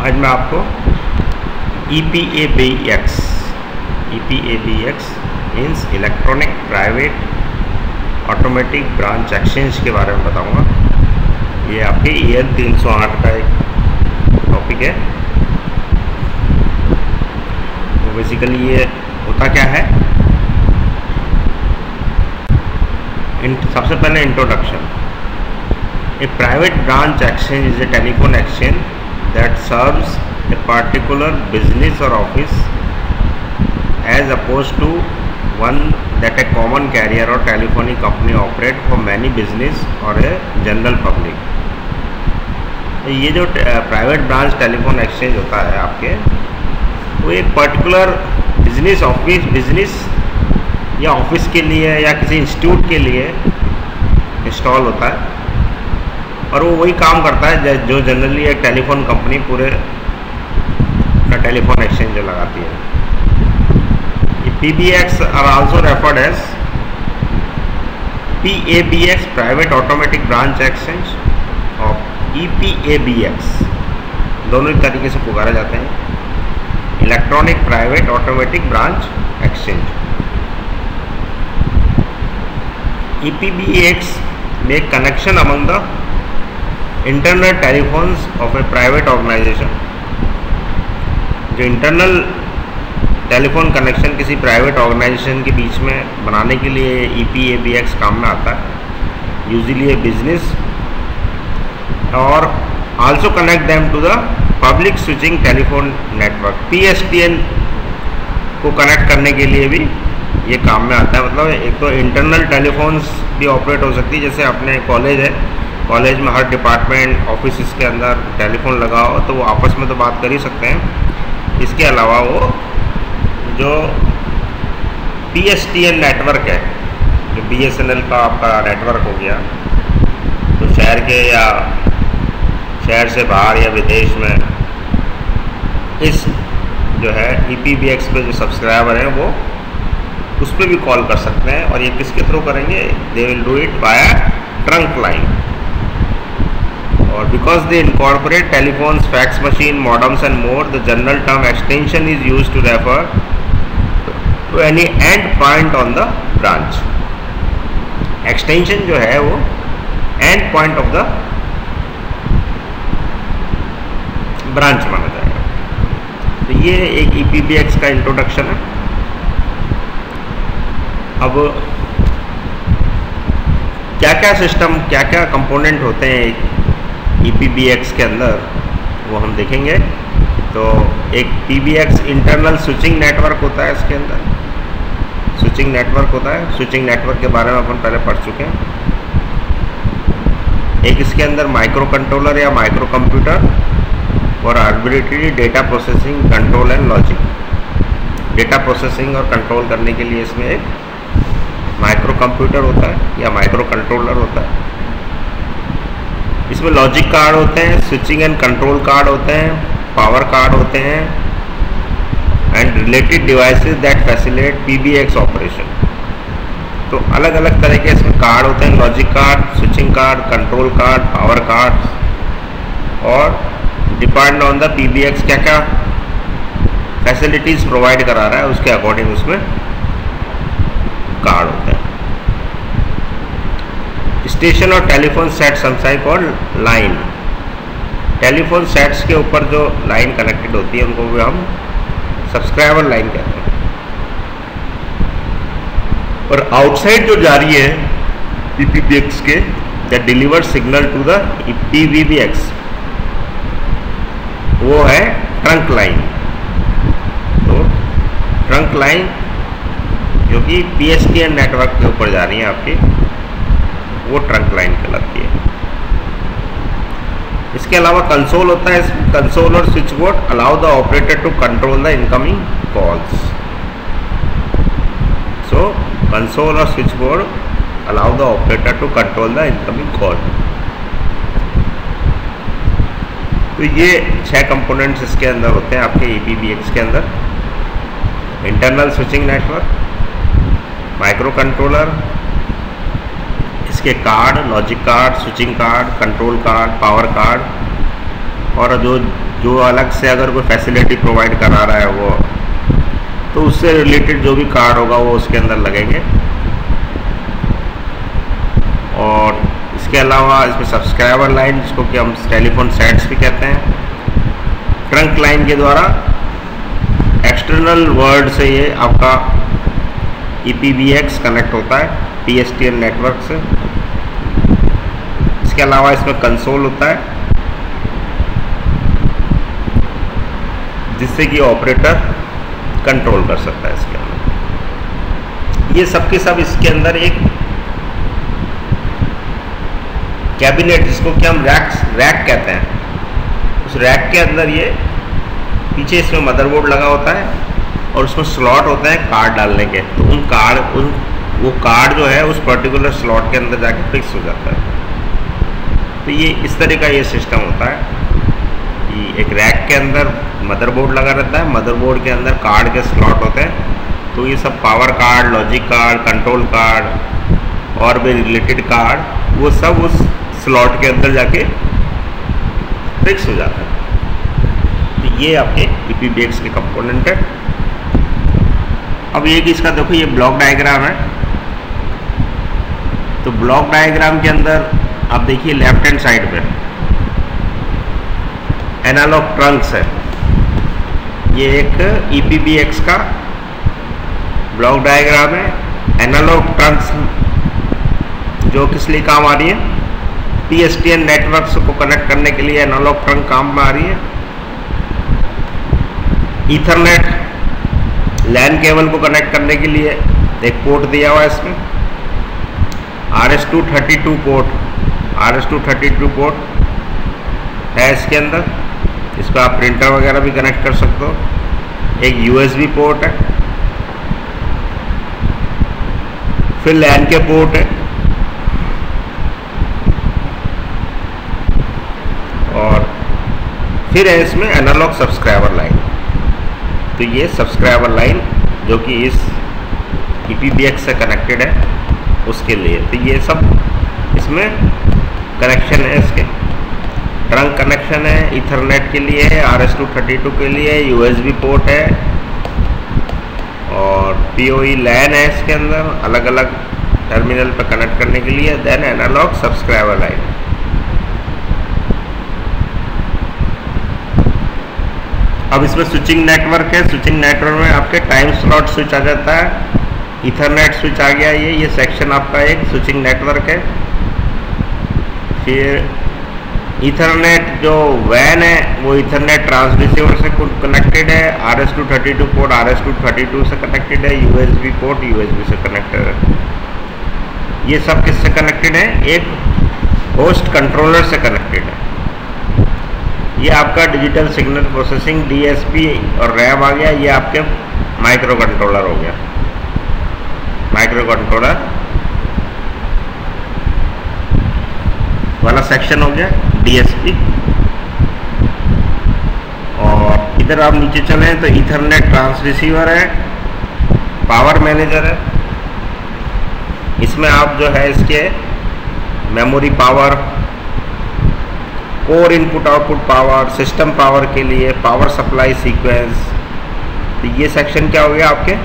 आज मैं आपको EPABX means electronic private automatic branch exchange के बारे में बताऊंगा। ये आपके EN 308 का एक टॉपिक है। तो बेसिकली ये होता क्या है, सबसे पहले introduction. A private branch exchange is a telephone exchange that serves a particular business or office as opposed to one that a common carrier or telephony company operate for many business or a general public। तो ये जो private branch telephone exchange होता है आपके, वो एक particular business या office के लिए या किसी इंस्टीट्यूट के लिए इंस्टॉल होता है, और वो वही काम करता है जो जनरली एक टेलीफोन कंपनी पूरे अपना टेलीफोन एक्सचेंज जो लगाती है। PBX are also referred as PABX private automatic branch exchange और EPABX, दोनों ही तरीके से पुकारे जाते हैं, electronic private automatic branch exchange. EPBX make connection among the internal telephones of a private organization। जो इंटरनल टेलीफोन कनेक्शन किसी प्राइवेट ऑर्गेनाइजेशन के बीच में बनाने के लिए EPABX काम में आता है, यूजुअली ए बिजनेस, और also connect them to the public switching telephone network. PSTN को कनेक्ट करने के लिए भी ये काम में आता है। मतलब एक तो इंटरनल टेलीफोन्स भी ऑपरेट हो सकती है, जैसे अपने कॉलेज है, कॉलेज में हर डिपार्टमेंट ऑफिस के अंदर टेलीफोन लगा हो तो वो आपस में तो बात कर ही सकते हैं। इसके अलावा वो जो PSTN नेटवर्क है, जो BSNL का आपका नेटवर्क हो गया, तो शहर के या शहर से बाहर या विदेश में इस जो है EPBX पे जो सब्सक्राइबर हैं वो उस पर भी कॉल कर सकते हैं। और ये किसके थ्रू करेंगे? They will do it via trunk line. और because they incorporate telephones, fax machine, modems and more, the general term extension is used to refer to any end point on the branch. Extension जो है वो end point of the branch माना जाएगा। तो ये एक EPBX का introduction है। अब क्या क्या सिस्टम, क्या क्या कंपोनेंट होते हैं EPBX के अंदर, वो हम देखेंगे। तो एक PBX इंटरनल स्विचिंग नेटवर्क होता है, इसके अंदर स्विचिंग नेटवर्क होता है। स्विचिंग नेटवर्क के बारे में अपन पहले पढ़ चुके हैं। एक इसके अंदर माइक्रो कंट्रोलर या माइक्रो कंप्यूटर और arbitrary data processing, control and logic. Data processing और कंट्रोल करने के लिए इसमें एक माइक्रो कंप्यूटर होता है या माइक्रो कंट्रोलर होता है। इसमें लॉजिक कार्ड होते हैं, स्विचिंग एंड कंट्रोल कार्ड होते हैं, पावर कार्ड होते हैं, and related devices that facilitate PBX operation. तो अलग अलग तरह के इसमें कार्ड होते हैं, logic card, switching card, control card, power card, और डिपेंड ऑन द PBX क्या क्या फैसिलिटीज़ प्रोवाइड करा रहा है उसके अकॉर्डिंग उसमें कार्ड होता है। स्टेशन और टेलीफोन सेट समसाइक और लाइन, टेलीफोन सेट्स के ऊपर जो लाइन कनेक्टेड होती है उनको भी हम सब्सक्राइबर लाइन कहते हैं। और आउटसाइड जो जा रही है EPBX के, that deliver signal to the PBX, वो है ट्रंक लाइन। तो ट्रंक लाइन जो कि PSTN नेटवर्क के ऊपर जा रही है आपकी, वो ट्रंक लाइन कहलाती है। इसके अलावा कंसोल होता है। कंसोल और switchboard allow the operator to control the incoming calls. So console और switchboard allow the operator to control the incoming call. तो ये 6 कंपोनेंट्स इसके अंदर होते हैं आपके EPBX के अंदर। Internal switching network, microcontroller, इसके card, logic card, switching card, control card, power card, और जो जो अलग से अगर कोई फैसिलिटी प्रोवाइड करा रहा है वो, तो उससे रिलेटेड जो भी कार्ड होगा वो उसके अंदर लगेंगे। और इसके अलावा इसमें सब्सक्राइबर लाइन, जिसको कि हम टेलीफोन सेट्स भी कहते हैं, ट्रंक लाइन के द्वारा एक्सटर्नल वर्ल्ड से ये आपका EPBX कनेक्ट होता है PSTN नेटवर्क से। इसके अलावा इसमें कंसोल होता है, जिससे कि ऑपरेटर कंट्रोल कर सकता है इसके अंदर। ये सब के सब इसके अंदर एक कैबिनेट, जिसको कि हम रैक कहते हैं, उस रैक के अंदर ये पीछे इसमें मदरबोर्ड लगा होता है और उसमें स्लॉट होते हैं कार्ड डालने के। तो वो कार्ड जो है उस पर्टिकुलर स्लॉट के अंदर जाके फिक्स हो जाता है। तो ये इस तरह का ये सिस्टम होता है कि एक रैक के अंदर मदरबोर्ड लगा रहता है, मदरबोर्ड के अंदर कार्ड के स्लॉट होते हैं। तो ये सब power card, logic card, control card और भी रिलेटेड कार्ड, वो सब उस स्लॉट के अंदर जाके फिक्स हो जाता है। तो ये आपके EPBX के कंपोनेंट है। अब एक इसका देखो, ये ब्लॉक डायग्राम है। तो ब्लॉक डायग्राम के अंदर आप देखिए लेफ्ट हैंड साइड पे एनालॉग ट्रंक्स है। ये एक EPBX का ब्लॉक डायग्राम है। एनालॉग ट्रंक्स जो किस लिए काम आ रही है, PSTN नेटवर्क को कनेक्ट करने के लिए एनालॉग ट्रंक काम में आ रही है। ईथरनेट लैन केबल को कनेक्ट करने के लिए एक पोर्ट दिया हुआ है इसमें। RS-232 पोर्ट है इसके अंदर। इस पर आप प्रिंटर वगैरह भी कनेक्ट कर सकते हो। एक USB पोर्ट है, फिर लैन के पोर्ट है, और फिर है इसमें एनालॉग सब्सक्राइबर लाइन। तो ये सब्सक्राइबर लाइन जो कि इस EPBX से कनेक्टेड है उसके लिए। तो ये सब इसमें कनेक्शन है, इसके ट्रंक कनेक्शन है, ईथरनेट के लिए है, RS-232 के लिए USB पोर्ट है, और PoE लैन है इसके अंदर अलग अलग टर्मिनल पर कनेक्ट करने के लिए। Then analog subscriber line. अब इसमें स्विचिंग नेटवर्क है। स्विचिंग नेटवर्क में आपके टाइम स्लॉट स्विच आ जाता है, ईथरनेट स्विच आ गया। ये सेक्शन आपका एक स्विचिंग नेटवर्क है। फिर ईथरनेट जो वैन है वो ईथरनेट ट्रांसरिसीवर से कनेक्टेड है। RS-232 पोर्ट RS-232 से कनेक्टेड है। USB पोर्ट USB से कनेक्टेड है। ये सब किससे कनेक्टेड है, एक होस्ट कंट्रोलर से कनेक्टेड है। ये आपका डिजिटल सिग्नल प्रोसेसिंग DSP और रैम आ गया। ये आपके माइक्रो कंट्रोलर हो गया, माइक्रो कंट्रोलर वाला सेक्शन हो गया DSP। और इधर आप नीचे चलें तो ईथरनेट ट्रांसरिसीवर है, पावर मैनेजर है। इसमें आप जो है इसके memory power, core input output power, system power के लिए पावर सप्लाई सीक्वेंस। तो ये सेक्शन क्या हो गया आपके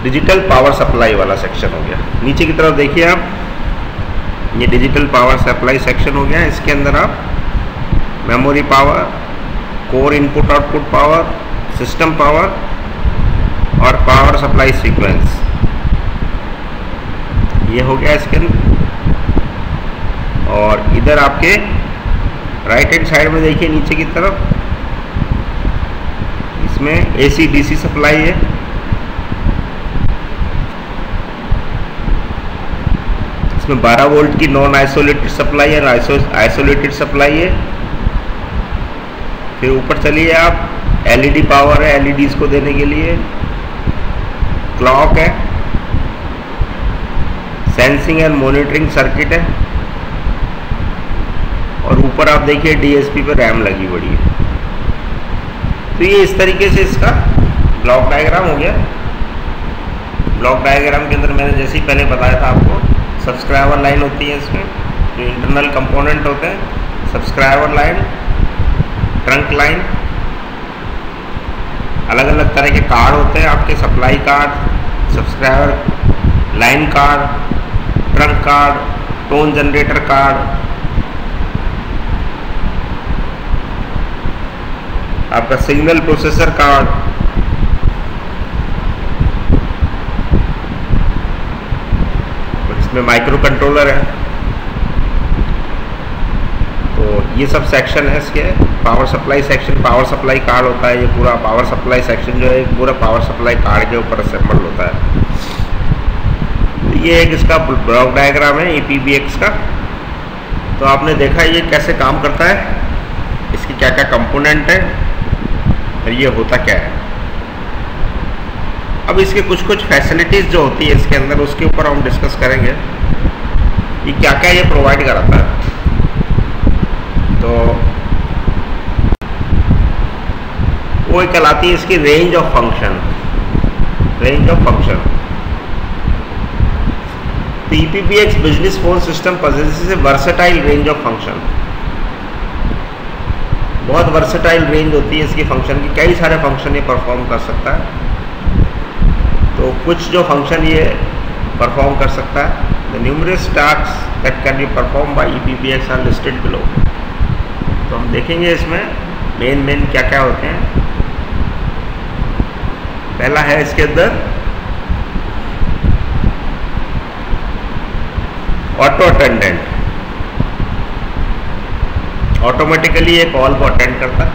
डिजिटल पावर सप्लाई वाला सेक्शन हो गया। नीचे की तरफ देखिए आप, ये डिजिटल पावर सप्लाई सेक्शन हो गया। इसके अंदर आप memory power, core input output power, system power और पावर सप्लाई सीक्वेंस, ये हो गया इसके अंदर। और इधर आपके राइट हैंड साइड में देखिए नीचे की तरफ, इसमें AC DC सप्लाई है। इसमें 12 वोल्ट की नॉन आइसोलेटेड सप्लाई है, आइसोलेटेड सप्लाई है। फिर ऊपर चलिए आप, LED पावर है, LEDs को देने के लिए। क्लॉक है, सेंसिंग एंड मॉनिटरिंग सर्किट है, और ऊपर आप देखिए DSP पे रैम लगी पड़ी है। तो ये इस तरीके से इसका ब्लॉक डायग्राम हो गया। ब्लॉक डायग्राम के अंदर मैंने जैसे ही पहले बताया था आपको, सब्सक्राइबर लाइन होती है इसमें, जो इंटरनल कंपोनेंट होते हैं, सब्सक्राइबर लाइन, ट्रंक लाइन, अलग अलग तरह के कार्ड होते हैं आपके, supply card, subscriber line card, trunk card, tone generator card, आपका सिग्नल प्रोसेसर कार्ड, इसमें माइक्रो कंट्रोलर है। तो ये सब सेक्शन है इसके। Power supply section, power supply card होता है, ये पूरा पावर सप्लाई सेक्शन जो है एक पूरा पावर सप्लाई कार्ड के ऊपर असेंबल होता है। तो ये एक इसका ब्लॉक डायग्राम है EPBX का। तो आपने देखा ये कैसे काम करता है, इसकी क्या क्या कंपोनेंट है और ये होता क्या है। अब इसके कुछ कुछ फैसिलिटीज़ जो होती है इसके अंदर, उसके ऊपर हम डिस्कस करेंगे कि क्या क्या ये प्रोवाइड कराता है। तो वो कहलाती है इसकी range of function. Range of function. तो EPBX business phone system possesses a versatile range of function। बहुत वर्सेटाइल रेंज होती है इसकी फंक्शन की, कई सारे फंक्शन ये परफॉर्म कर सकता है। तो कुछ जो फंक्शन ये परफॉर्म कर सकता है, the numerous tasks that can be perform by EPBX are listed below. तो हम देखेंगे इसमें मेन क्या क्या होते हैं। पहला है इसके अंदर ऑटो अटेंडेंट। ऑटोमेटिकली ये कॉल को अटेंड करता है,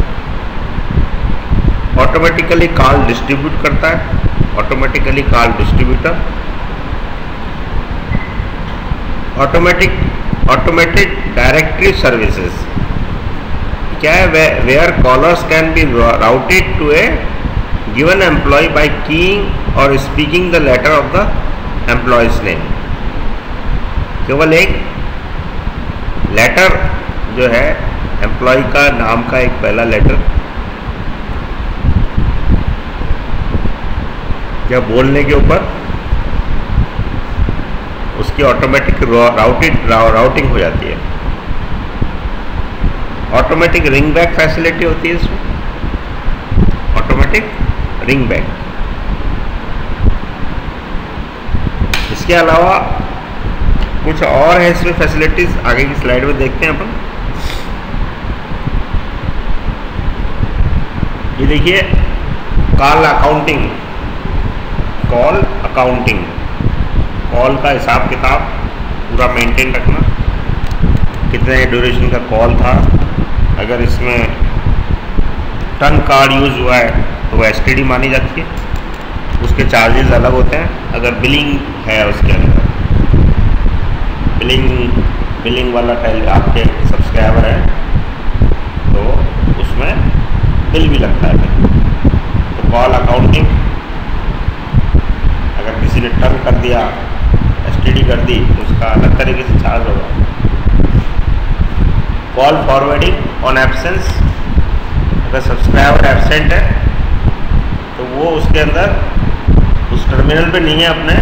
ऑटोमेटिकली कॉल डिस्ट्रीब्यूट करता है, automatically call distributor, automated directory services. क्या है, where callers can be routed to a given employee by keying or speaking the letter of the employee's name. केवल एक लेटर जो है एम्प्लॉय का नाम का एक पहला लेटर या बोलने के ऊपर उसकी ऑटोमेटिक राउटिंग हो जाती है। ऑटोमेटिक रिंग बैक फैसिलिटी होती है इसमें, ऑटोमेटिक रिंग बैक। इसके अलावा कुछ और है इसमें फैसिलिटीज, आगे की स्लाइड में देखते हैं अपन। ये देखिए call accounting, call accounting, call का हिसाब किताब पूरा मेंटेन रखना, कितने ड्यूरेशन का कॉल था, अगर इसमें टन कार्ड यूज़ हुआ है तो वो STD मानी जाती है, उसके चार्जेस अलग होते हैं। अगर बिलिंग है उसके अंदर, बिलिंग वाला आपके सब्सक्राइबर है तो उसमें बिल भी लगता है। तो कॉल अकाउंटिंग, अगर किसी ने टर्न कर दिया, STD कर दी तो उसका अलग तरीके से चार्ज होगा। कॉल फॉरवर्डिंग ऑन एब्सेंस, अगर सब्सक्राइबर एब्सेंट है तो वो उसके अंदर उस टर्मिनल पे नहीं है अपने,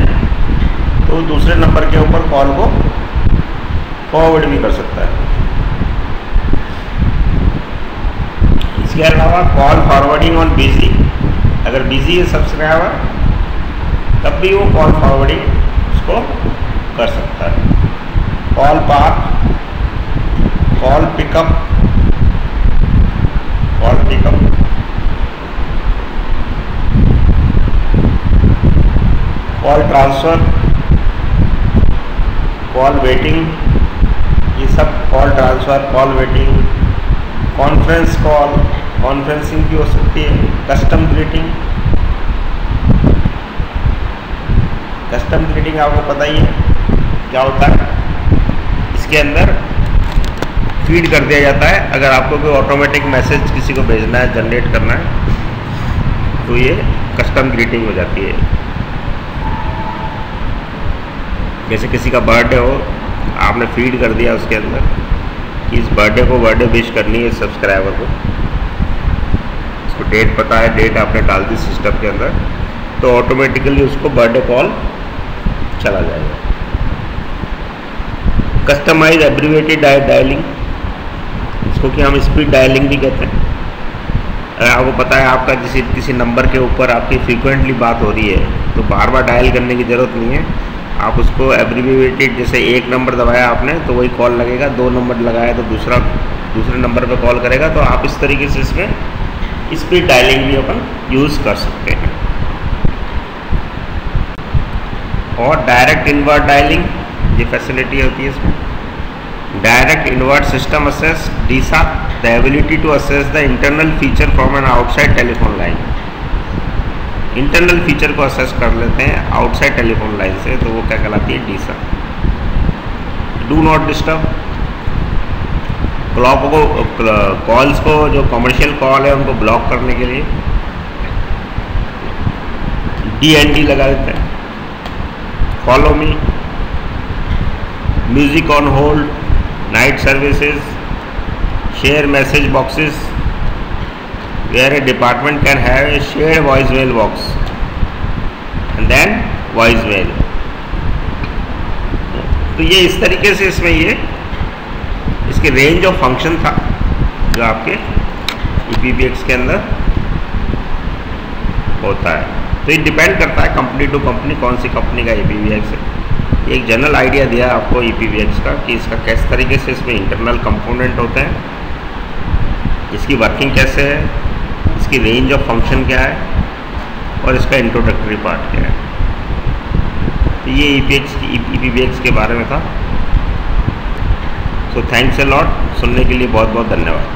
तो दूसरे नंबर के ऊपर कॉल को फॉरवर्ड भी कर सकता है। इसके अलावा कॉल फॉरवर्डिंग ऑन बिजी, अगर बिजी है सब्सक्राइबर तब भी वो कॉल फॉरवर्डिंग उसको कर सकता है। Call park, call pickup, call transfer, call waiting, ये सब call transfer, call waiting, conference call, conferencing भी हो सकती है। कस्टम ग्रीटिंग, कस्टम ग्रीटिंग आपको पता ही है क्या होता है। इसके अंदर फीड कर दिया जाता है, अगर आपको कोई ऑटोमेटिक मैसेज किसी को भेजना है, जनरेट करना है, तो ये कस्टम ग्रीटिंग हो जाती है। जैसे किसी का बर्थडे हो, आपने फीड कर दिया उसके अंदर कि इस बर्थडे को बर्थडे विश करनी है सब्सक्राइबर को, उसको डेट पता है, डेट आपने डाल दी सिस्टम के अंदर, तो ऑटोमेटिकली उसको बर्थडे कॉल चला जाएगा। कस्टमाइज एब्रीवेटेड डायलिंग, इसको कि हम स्पीड डायलिंग भी कहते हैं। अगर आपको पता है आपका किसी नंबर के ऊपर आपकी फ्रीक्वेंटली बात हो रही है तो बार बार डायल करने की ज़रूरत नहीं है, आप उसको एब्रीवेटेड, जैसे एक नंबर दबाया आपने तो वही कॉल लगेगा, 2 नंबर लगाया तो दूसरे नंबर पे कॉल करेगा। तो आप इस तरीके से इसमें स्पीड डायलिंग भी अपन यूज़ कर सकते हैं। और डायरेक्ट इनवर्ट डायलिंग, ये फैसिलिटी होती है इसमें। Direct invert system access DISA, the ability to access the internal feature from an outside telephone line. Internal feature को असेस कर लेते हैं आउटसाइड टेलीफोन लाइन से, तो वो क्या कहलाती है, डीसा। डू नॉट डिस्टर्ब, कॉल्स को, जो कमर्शियल कॉल है उनको ब्लॉक करने के लिए DND लगा देते हैं। Follow me, music on hold, night services, share message boxes where a department can have a shared voicemail box and then voicemail। तो ये इस तरीके से इसमें ये इसके रेंज ऑफ फंक्शन था जो आपके EPPX के अंदर होता है। तो ये डिपेंड करता है कंपनी टू कंपनी, कौन सी कंपनी का EPPX है। एक जनरल आइडिया दिया आपको EPPX का कि इसका किस तरीके से इसमें इंटरनल कंपोनेंट होते हैं, इसकी वर्किंग कैसे है, इसकी रेंज ऑफ फंक्शन क्या है और इसका इंट्रोडक्टरी पार्ट क्या है। तो ये EPPX के बारे में था। सो थैंक्स अ लॉट, सुनने के लिए बहुत बहुत धन्यवाद।